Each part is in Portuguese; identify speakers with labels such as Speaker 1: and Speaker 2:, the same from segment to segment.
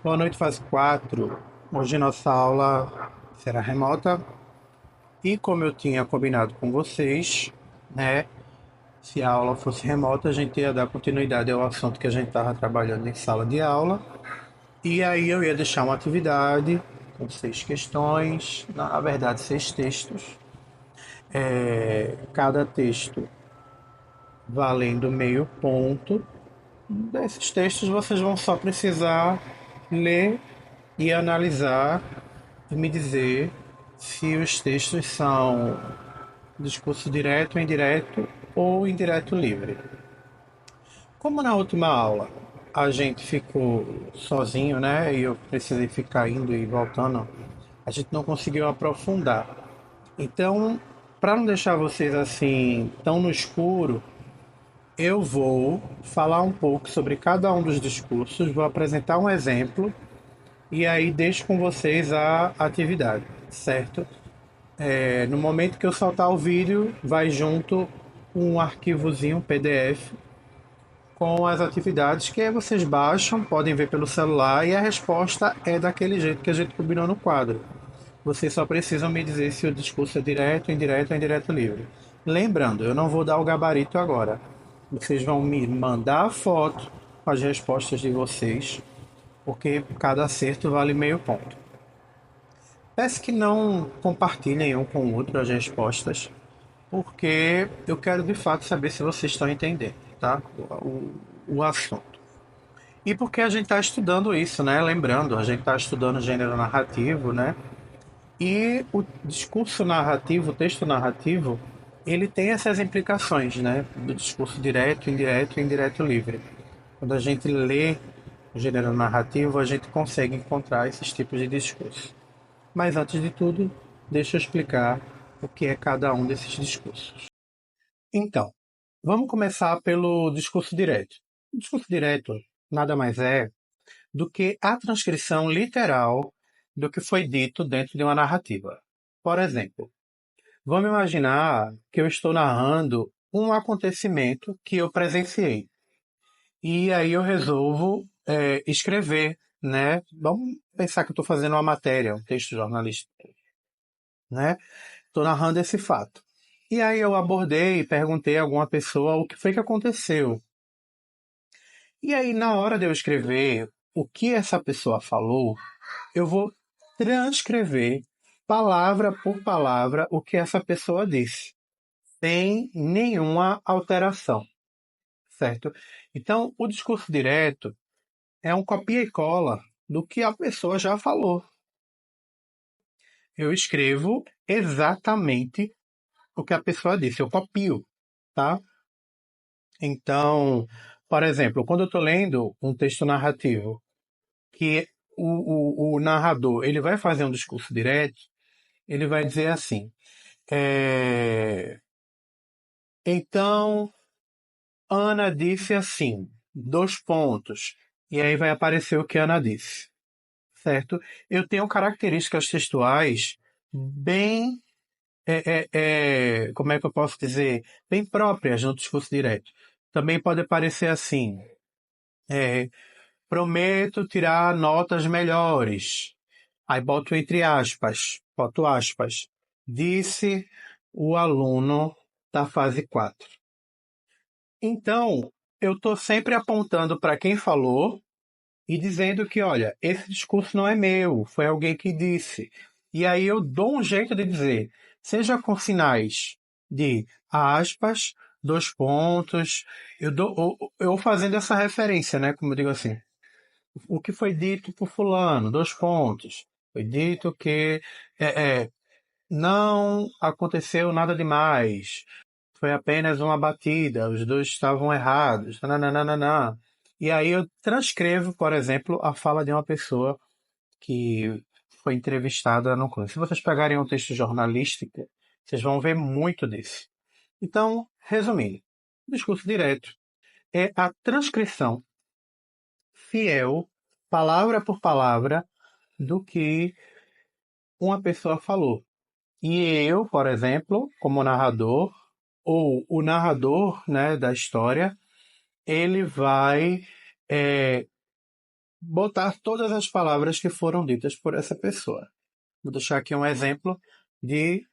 Speaker 1: Boa noite, fase 4. Hoje nossa aula será remota e como eu tinha combinado com vocês, né, se a aula fosse remota, a gente ia dar continuidade ao assunto que a gente estava trabalhando em sala de aula e aí eu ia deixar uma atividade com 6 questões, na verdade 6 textos, cada texto valendo meio ponto. Desses textos vocês vão só precisar ler e analisar e me dizer se os textos são discurso direto, indireto ou indireto livre. Como na última aula a gente ficou sozinho, né? E eu precisei ficar indo e voltando, a gente não conseguiu aprofundar. Então, para não deixar vocês assim tão no escuro, eu vou falar um pouco sobre cada um dos discursos, vou apresentar um exemplo e aí deixo com vocês a atividade, certo? No momento que eu soltar o vídeo, vai junto um arquivozinho PDF com as atividades que aí vocês baixam, podem ver pelo celular e a resposta é daquele jeito que a gente combinou no quadro. Vocês só precisam me dizer se o discurso é direto, indireto ou indireto livre. Lembrando, eu não vou dar o gabarito agora. Vocês vão me mandar a foto com as respostas de vocês, porque cada acerto vale meio ponto. Peço que não compartilhem um com o outro as respostas, porque eu quero de fato saber se vocês estão entendendo, tá? O assunto. E porque a gente está estudando isso, né? Lembrando, a gente está estudando gênero narrativo, né? E o discurso narrativo, o texto narrativo, ele tem essas implicações, né? Do discurso direto, indireto e indireto livre. Quando a gente lê o gênero narrativo, a gente consegue encontrar esses tipos de discurso. Mas antes de tudo, deixa eu explicar o que é cada um desses discursos. Então, vamos começar pelo discurso direto. O discurso direto nada mais é do que a transcrição literal do que foi dito dentro de uma narrativa. Por exemplo, vamos imaginar que eu estou narrando um acontecimento que eu presenciei. E aí eu resolvo escrever, né? Vamos pensar que eu estou fazendo uma matéria, um texto jornalístico, né? Estou narrando esse fato. E aí eu abordei e perguntei a alguma pessoa o que foi que aconteceu. E aí, na hora de eu escrever o que essa pessoa falou, eu vou transcrever palavra por palavra o que essa pessoa disse, sem nenhuma alteração, certo? Então, o discurso direto é um copia e cola do que a pessoa já falou. Eu escrevo exatamente o que a pessoa disse, eu copio, tá? Então, por exemplo, quando eu estou lendo um texto narrativo, que o narrador ele vai fazer um discurso direto, ele vai dizer assim: é, então Ana disse assim, dois pontos, e aí vai aparecer o que Ana disse, certo? Eu tenho características textuais bem, como é que eu posso dizer, bem próprias no discurso direto. Também pode aparecer assim: é, prometo tirar notas melhores. Aí boto entre aspas, boto aspas. Disse o aluno da fase 4. Então, eu estou sempre apontando para quem falou e dizendo que, olha, esse discurso não é meu, foi alguém que disse. E aí eu dou um jeito de dizer, seja com sinais de aspas, dois pontos, eu fazendo essa referência, né? Como eu digo assim, o que foi dito por fulano, dois pontos. Foi dito que não aconteceu nada demais. Foi apenas uma batida, os dois estavam errados. Nananana. E aí eu transcrevo, por exemplo, a fala de uma pessoa que foi entrevistada no clube. Se vocês pegarem um texto jornalístico, vocês vão ver muito disso. Então, resumindo, o discurso direto é a transcrição fiel, palavra por palavra, do que uma pessoa falou. E eu, por exemplo, como narrador, ou o narrador, né, da história, ele vai botar todas as palavras que foram ditas por essa pessoa. Vou deixar aqui um exemplo de,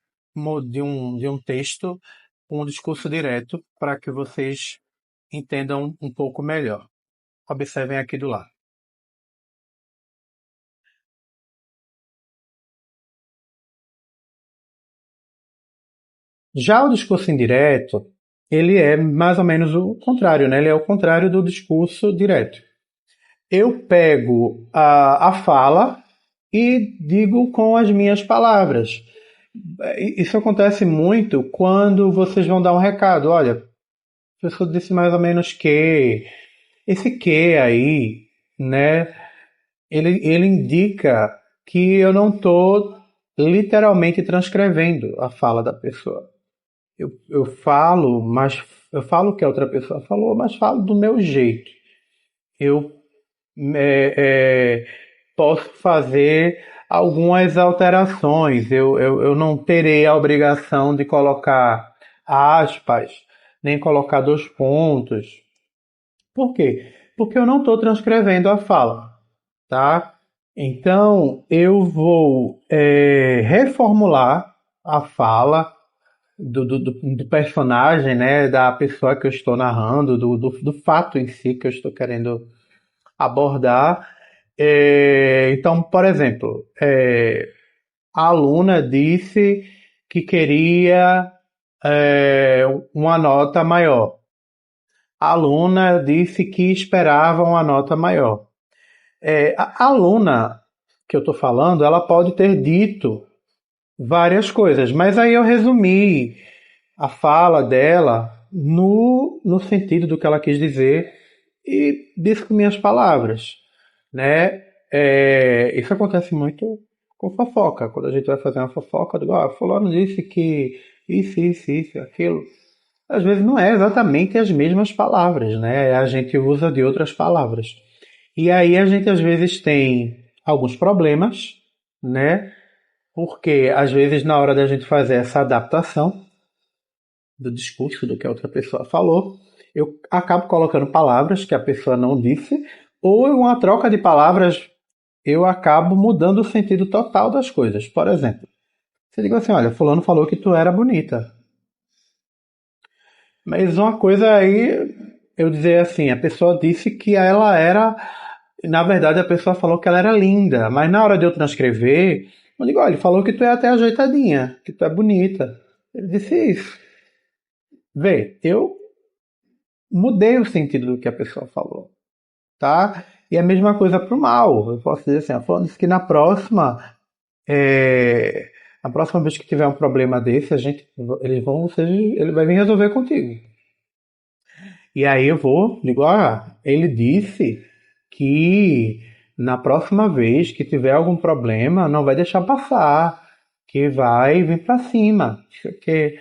Speaker 1: de um texto com um discurso direto para que vocês entendam um pouco melhor. Observem aqui do lado. Já o discurso indireto, ele é mais ou menos o contrário, né? Ele é o contrário do discurso direto. Eu pego a fala e digo com as minhas palavras. Isso acontece muito quando vocês vão dar um recado. Olha, a pessoa disse mais ou menos que. Esse que aí, né? Ele indica que eu não estou literalmente transcrevendo a fala da pessoa. Eu falo, mas eu falo o que a outra pessoa falou, mas falo do meu jeito. Eu é, é, posso fazer algumas alterações. Eu não terei a obrigação de colocar aspas, nem colocar dois pontos. Por quê? Porque eu não estou transcrevendo a fala, tá? Então eu vou reformular a fala do personagem, né, da pessoa que eu estou narrando, do fato em si que eu estou querendo abordar. Então, por exemplo, a aluna disse que queria uma nota maior. A aluna disse que esperava uma nota maior. A aluna que eu estou falando, ela pode ter dito várias coisas, mas aí eu resumi a fala dela no sentido do que ela quis dizer e disse com minhas palavras, né? Isso acontece muito com fofoca. Quando a gente vai fazer uma fofoca, eu digo, fulano disse que isso, aquilo. Às vezes não é exatamente as mesmas palavras, né? A gente usa de outras palavras. E aí a gente às vezes tem alguns problemas, né? Porque às vezes na hora da gente fazer essa adaptação do discurso do que a outra pessoa falou, eu acabo colocando palavras que a pessoa não disse, ou em uma troca de palavras eu acabo mudando o sentido total das coisas. Por exemplo, você diz assim, olha, fulano falou que tu era bonita. Mas uma coisa aí, eu dizer assim, a pessoa disse que ela era, na verdade a pessoa falou que ela era linda, mas na hora de eu transcrever, eu digo, olha, ele falou que tu é até ajeitadinha, que tu é bonita. Ele disse isso. Vê, eu mudei o sentido do que a pessoa falou, tá? E a mesma coisa pro mal. Eu posso dizer assim, falando que na próxima, é, a próxima vez que tiver um problema desse, ele vai vir resolver contigo. E aí eu vou, digo, ele disse que na próxima vez que tiver algum problema, não vai deixar passar, que vai vir para cima. Que,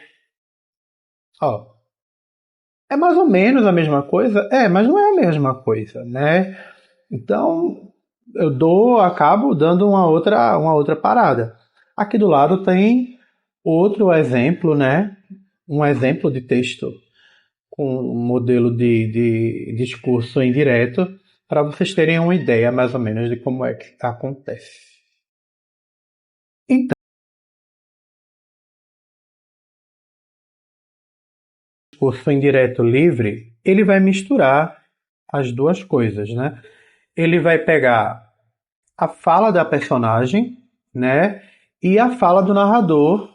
Speaker 1: ó, é mais ou menos a mesma coisa? Mas não é a mesma coisa, né? Então, acabo dando uma outra parada. Aqui do lado tem outro exemplo, né? Um exemplo de texto com um modelo de discurso indireto, para vocês terem uma ideia mais ou menos de como é que acontece. Então, o discurso indireto livre, ele vai misturar as duas coisas, né? Ele vai pegar a fala da personagem, né? E a fala do narrador,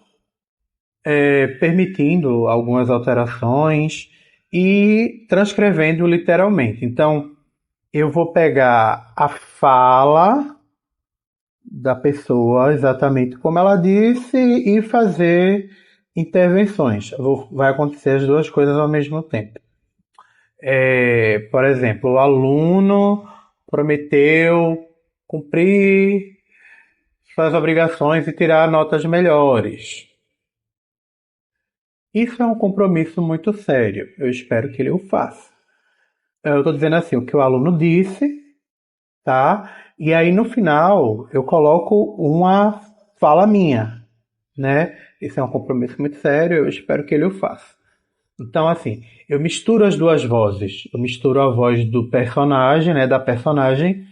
Speaker 1: permitindo algumas alterações e transcrevendo literalmente. Então, eu vou pegar a fala da pessoa exatamente como ela disse e fazer intervenções. Vai acontecer as duas coisas ao mesmo tempo. Por exemplo, o aluno prometeu cumprir suas obrigações e tirar notas melhores. Isso é um compromisso muito sério. Eu espero que ele o faça. Eu estou dizendo assim, o que o aluno disse, tá? E aí no final eu coloco uma fala minha, né? Esse é um compromisso muito sério, eu espero que ele o faça. Então, assim, eu misturo as duas vozes. Eu misturo a voz do personagem, né, da personagem,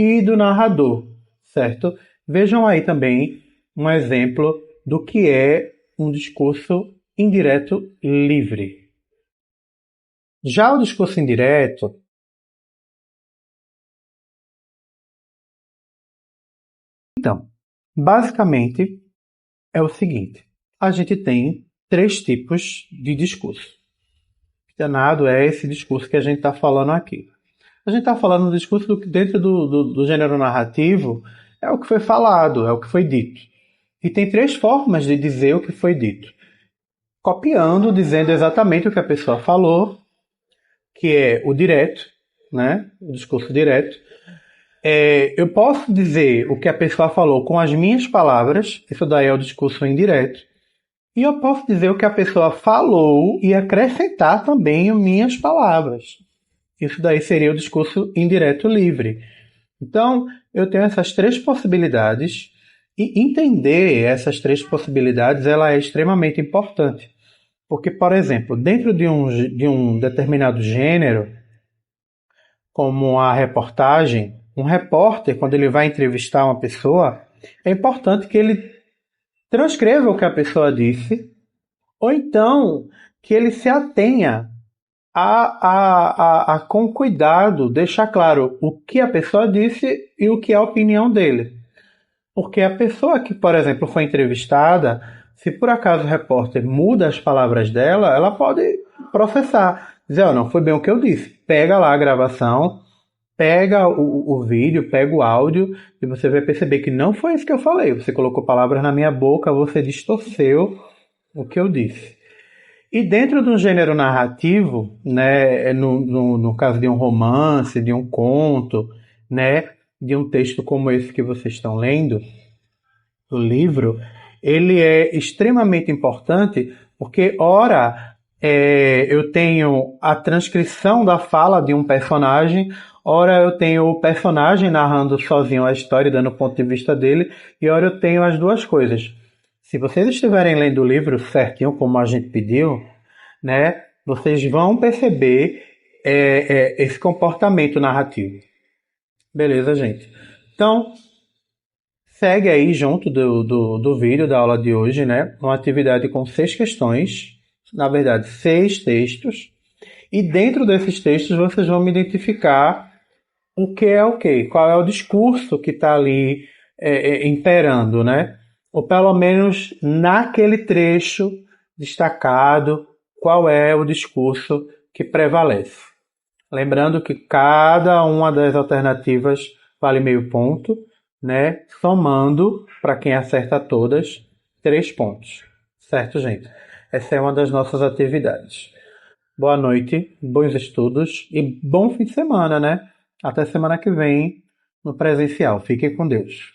Speaker 1: e do narrador, certo? Vejam aí também um exemplo do que é um discurso indireto livre. Já o discurso indireto, então, basicamente é o seguinte: a gente tem três tipos de discurso. Danado é esse discurso que a gente está falando aqui. A gente está falando do discurso dentro do gênero narrativo, é o que foi falado, é o que foi dito. E tem três formas de dizer o que foi dito. Copiando, dizendo exatamente o que a pessoa falou, que é o direto, né? O discurso direto. Eu posso dizer o que a pessoa falou com as minhas palavras, isso daí é o discurso indireto. E eu posso dizer o que a pessoa falou e acrescentar também as minhas palavras. Isso daí seria o discurso indireto livre. Então, eu tenho essas três possibilidades e entender essas três possibilidades ela é extremamente importante. Porque, por exemplo, dentro de um determinado gênero, como a reportagem, um repórter, quando ele vai entrevistar uma pessoa, é importante que ele transcreva o que a pessoa disse, ou então que ele se atenha com cuidado, deixar claro o que a pessoa disse e o que é a opinião dele. Porque a pessoa que, por exemplo, foi entrevistada, se por acaso o repórter muda as palavras dela, ela pode processar. Dizer, oh, não foi bem o que eu disse. Pega lá a gravação, pega o vídeo, pega o áudio e você vai perceber que não foi isso que eu falei. Você colocou palavras na minha boca, você distorceu o que eu disse. E dentro do gênero narrativo, né, no caso de um romance, de um conto, né, de um texto como esse que vocês estão lendo, o livro, ele é extremamente importante porque, ora, eu tenho a transcrição da fala de um personagem, ora eu tenho o personagem narrando sozinho a história, dando o ponto de vista dele, e ora eu tenho as duas coisas. Se vocês estiverem lendo o livro certinho, como a gente pediu, né, vocês vão perceber esse comportamento narrativo. Beleza, gente? Então, segue aí junto do vídeo da aula de hoje, né? Uma atividade com 6 questões, na verdade, 6 textos. E dentro desses textos vocês vão me identificar o que é o quê? Qual é o discurso que está ali imperando, né? Ou pelo menos naquele trecho destacado, qual é o discurso que prevalece. Lembrando que cada uma das alternativas vale meio ponto, né? Somando, para quem acerta todas, 3 pontos. Certo, gente? Essa é uma das nossas atividades. Boa noite, bons estudos e bom fim de semana, né? Até semana que vem no presencial. Fiquem com Deus.